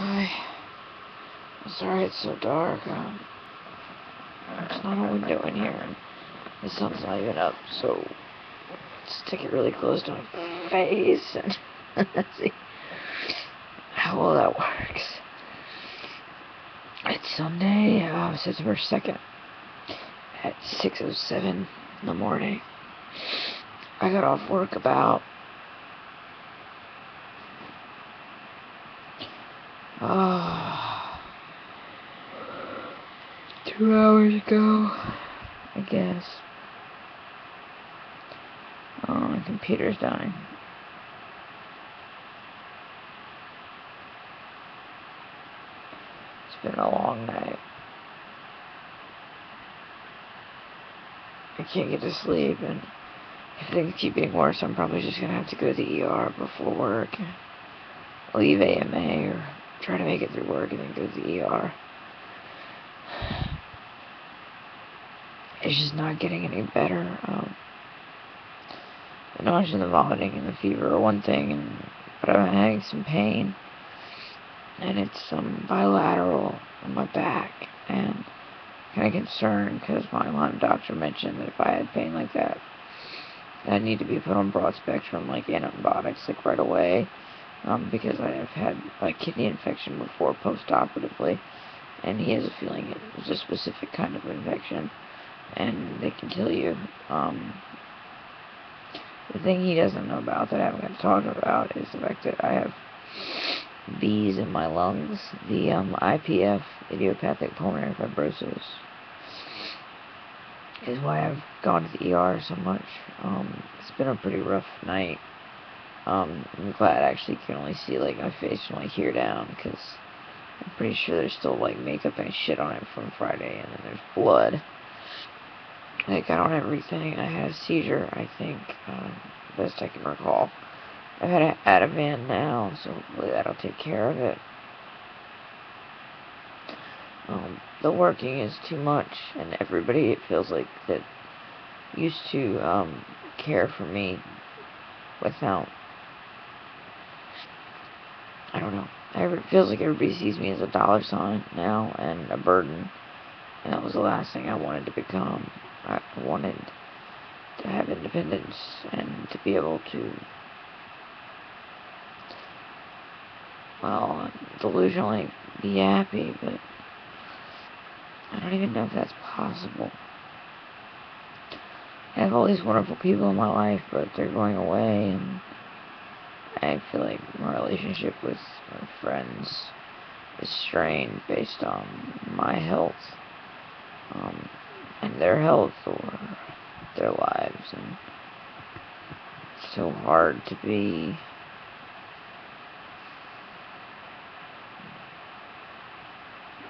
Hi. I'm sorry it's so dark. There's not a window in here, and the sun's not even up, so stick it really close to my face and see how well that works. It's Sunday, September 2nd at 6:07 in the morning. I got off work about 2 hours ago, I guess. Oh, my computer's dying. It's been a long night. I can't get to sleep, and if things keep getting worse, I'm probably just gonna have to go to the ER before work. Leave AMA or try to make it through work and then go to the ER. It's just not getting any better. The nausea and the vomiting and the fever are one thing, but I'm having some pain, and it's bilateral on my back, and kind of concerned because my Lyme doctor mentioned that if I had pain like that, I'd need to be put on broad spectrum antibiotics right away, because I have had a kidney infection before post-operatively, and he has a feeling it was a specific kind of infection, and they can kill you. The thing he doesn't know about that I haven't got to talk about is the fact that I have bees in my lungs, the IPF, idiopathic pulmonary fibrosis, is why I've gone to the ER so much. It's been a pretty rough night. I'm glad I actually can only see my face from here down, because I'm pretty sure there's still makeup and shit on it from Friday, and then there's blood. I got on everything. I had a seizure, I think, best I can recall. I've had an Ativan now, so hopefully that'll take care of it. The working is too much, and everybody, it feels like, that used to care for me without, I don't know, it feels like everybody sees me as a dollar sign now and a burden, and that was the last thing I wanted to become. I wanted to have independence and to be able to, well, delusionally be happy, but I don't even know if that's possible. I have all these wonderful people in my life, but they're going away, and I feel like my relationship with my friends is strained based on my health, and their health or their lives, and it's so hard to be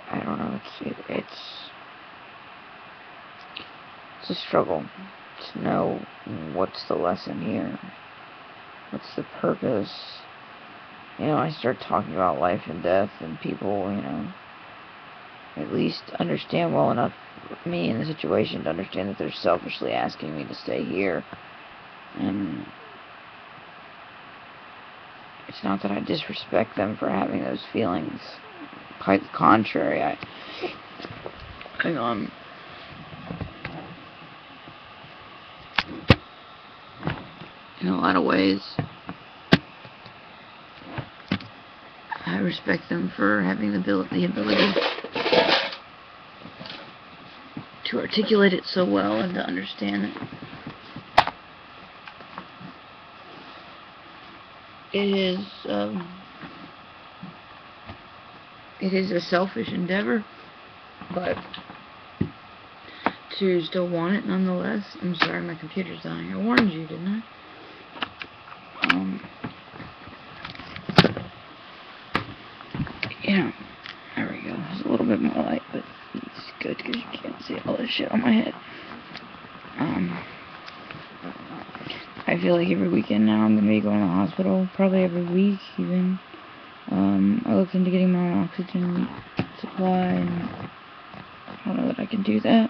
I don't know, it's a struggle to know what's the lesson here, what's the purpose. I start talking about life and death, and people, at least understand well enough me in the situation to understand that they're selfishly asking me to stay here. And it's not that I disrespect them for having those feelings. Quite the contrary. In a lot of ways, I respect them for having the ability to articulate it so well and to understand it. It is a selfish endeavor, but to still want it nonetheless. I'm sorry, my computer's dying. I warned you, didn't I? There we go. There's a little bit more light, but it's good because you can't see all this shit on my head. I feel like every weekend now I'm going to be going to the hospital, probably every week even. I looked into getting my own oxygen supply, and I don't know that I can do that.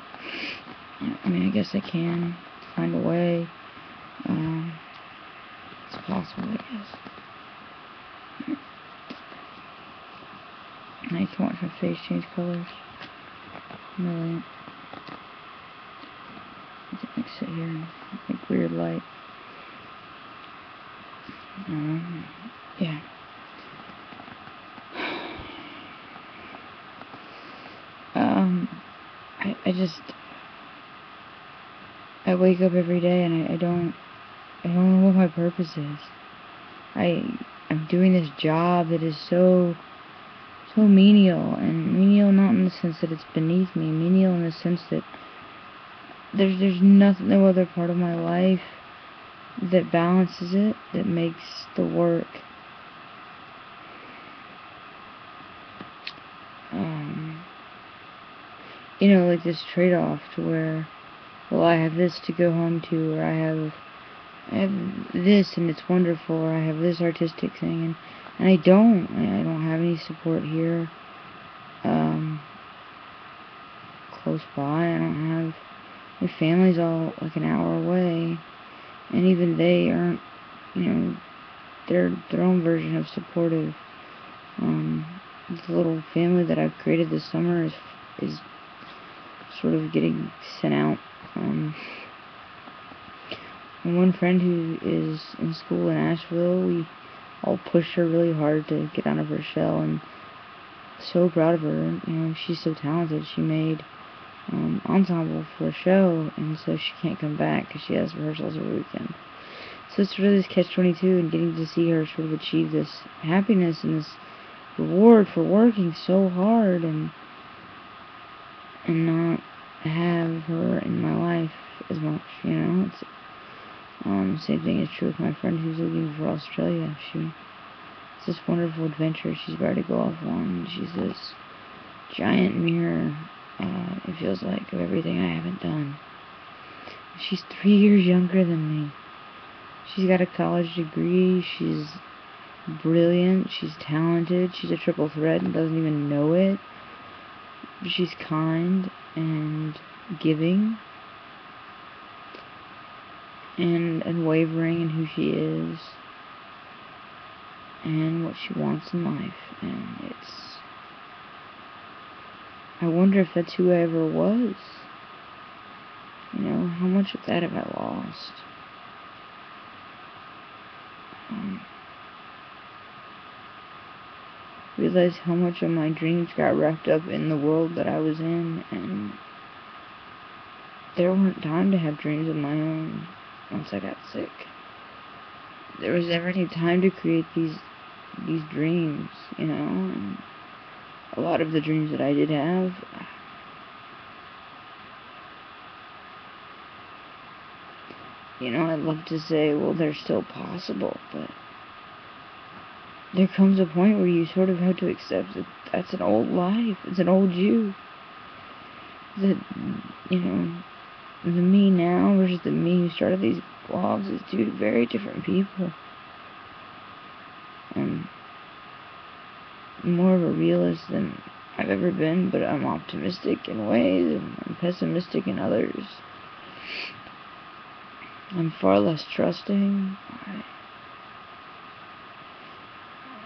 I mean, I guess I can find a way. It's possible, I guess. I can watch my face change colors. Really. I can like sit here and make weird light. Yeah. I wake up every day and I don't know what my purpose is. I'm doing this job that is so menial, and menial not in the sense that it's beneath me, menial in the sense that there's nothing, no other part of my life that balances it, that makes the work like this trade-off to where, well, I have this to go home to, or I have this and it's wonderful, or I have this artistic thing, and I don't have any support here close by. I don't have, my family's all like an hour away, and even they aren't, their own version of supportive. The little family that I've created this summer is sort of getting sent out. One friend who is in school in Asheville, we all pushed her really hard to get out of her shell, and so proud of her. She's so talented. She made ensemble for a show, and so she can't come back because she has rehearsals every weekend. So it's really this catch-22, and getting to see her sort of achieve this happiness and this reward for working so hard, and not have her in my life as much. It's same thing is true with my friend who's leaving for Australia. It's this wonderful adventure she's about to go off on. She's this giant mirror, it feels like, of everything I haven't done. She's 3 years younger than me. She's got a college degree. She's brilliant. She's talented. She's a triple threat and doesn't even know it. She's kind and giving and unwavering in who she is and what she wants in life. And I wonder if that's who I ever was. How much of that have I lost? Realized how much of my dreams got wrapped up in the world that I was in, and there weren't time to have dreams of my own once I got sick. There was never any time to create these dreams, and a lot of the dreams that I did have, I'd love to say, well, they're still possible, but there comes a point where you sort of have to accept that that's an old life. It's an old you. That, the me now versus the me who started these blogs is two very different people. I'm more of a realist than I've ever been, but I'm optimistic in ways and I'm pessimistic in others. I'm far less trusting.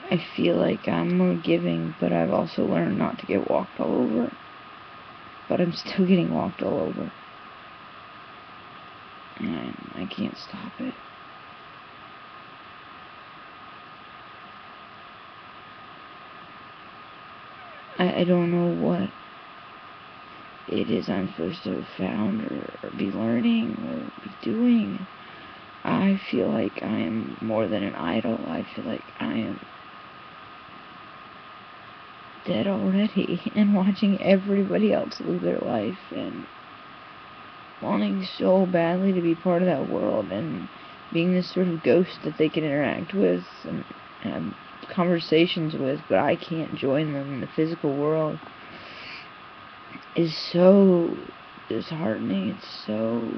I feel like I'm more giving, but I've also learned not to get walked all over. But I'm still getting walked all over. And I can't stop it. I don't know what it is I'm supposed to have found or be learning or be doing. I feel like I am more than an idol. I feel like I am dead already and watching everybody else live their life and wanting so badly to be part of that world and being this sort of ghost that they can interact with and have conversations with, but I can't join them in the physical world, is so disheartening. It's so,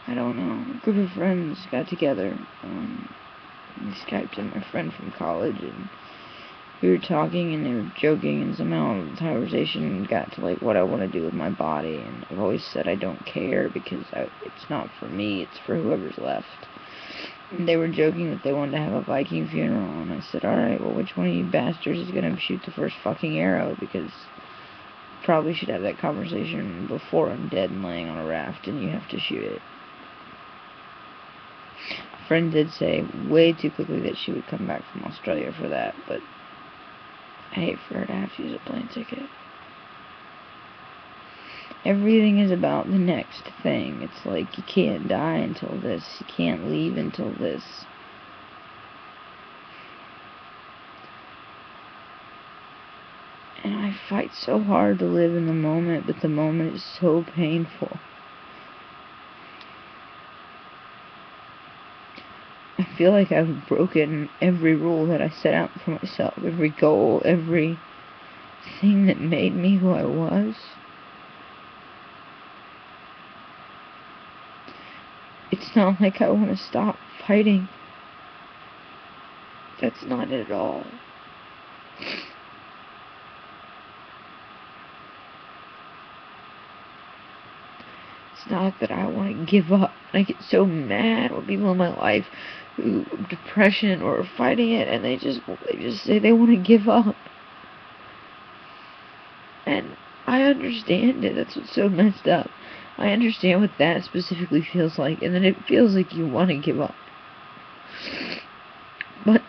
I don't know. A group of friends got together. We Skyped in my friend from college, and we were talking, and they were joking, and somehow the conversation got to, like, what I want to do with my body, and I've always said I don't care, because it's not for me, it's for whoever's left. They were joking that they wanted to have a Viking funeral, and I said, alright, well, which one of you bastards is gonna shoot the first fucking arrow? Because probably should have that conversation before I'm dead and laying on a raft and you have to shoot it. A friend did say way too quickly that she would come back from Australia for that, but I hate for her to have to use a plane ticket. Everything is about the next thing. It's like you can't die until this, you can't leave until this. And I fight so hard to live in the moment, but the moment is so painful. I feel like I've broken every rule that I set out for myself, every goal, every thing that made me who I was. It's not like I want to stop fighting. That's not it at all. It's not that I want to give up. I get so mad when people in my life who have depression or are fighting it, and they just say they want to give up. And I understand it. That's what's so messed up. I understand what that specifically feels like, and then it feels like you want to give up. But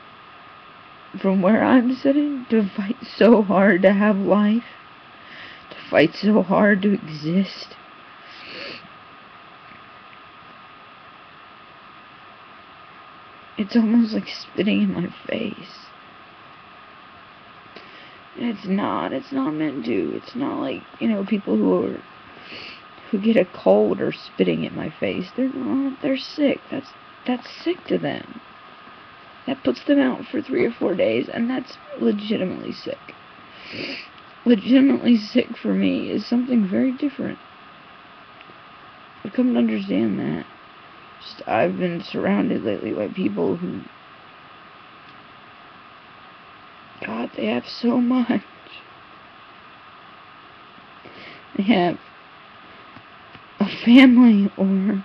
from where I'm sitting, to fight so hard to have life, to fight so hard to exist, it's almost like spitting in my face. And it's not meant to. It's not like, people who get a cold are spitting at my face. They're not. They're sick. That's sick to them. That puts them out for 3 or 4 days, and that's legitimately sick. Legitimately sick for me is something very different. I've come to understand that. I've been surrounded lately by people who, God, they have so much. They have a family, or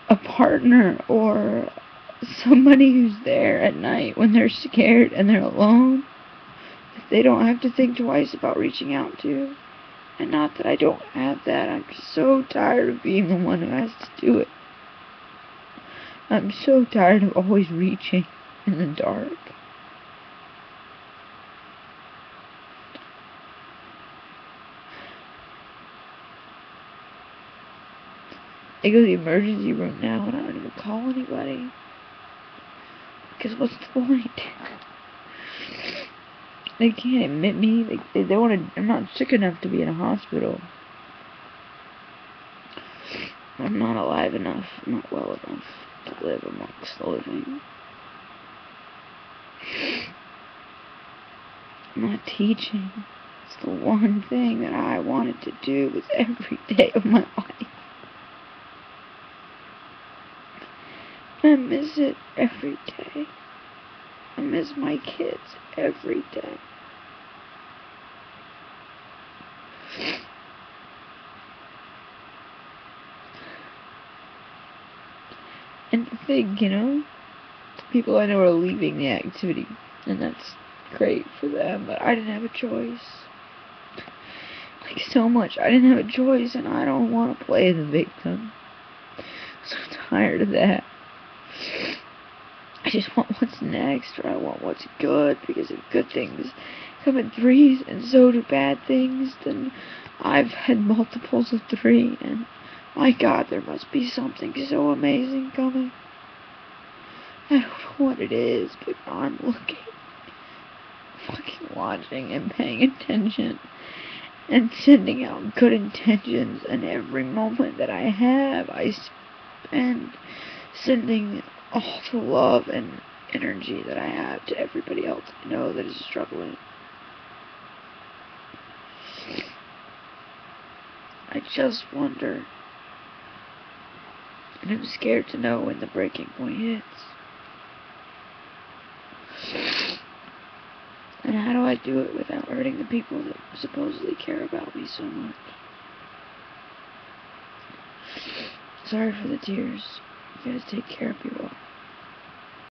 a partner, or somebody who's there at night when they're scared and they're alone, that they don't have to think twice about reaching out to. And not that I don't have that. I'm just so tired of being the one who has to do it. I'm so tired of always reaching in the dark. I go to the emergency room now and I don't even call anybody. Because what's the point? They can't admit me. They want to. I'm not sick enough to be in a hospital. I'm not alive enough. I'm not well enough to live amongst the living. I'm not teaching. It's the one thing that I wanted to do with every day of my life. I miss it every day. I miss my kids every day. And to think, people I know are leaving the activity, and that's great for them, but I didn't have a choice. Like, so much. I didn't have a choice, and I don't want to play the victim. I'm so tired of that. I just want what's next, or I want what's good, because if good things come in threes, and so do bad things, then I've had multiples of 3, and my God, there must be something so amazing coming. I don't know what it is, but I'm looking, fucking watching and paying attention, and sending out good intentions, and every moment that I have, I spend sending all the love and energy that I have to everybody else I know that is struggling. I just wonder, and I'm scared to know when the breaking point hits. And how do I do it without hurting the people that supposedly care about me so much? Sorry for the tears. You guys take care of people.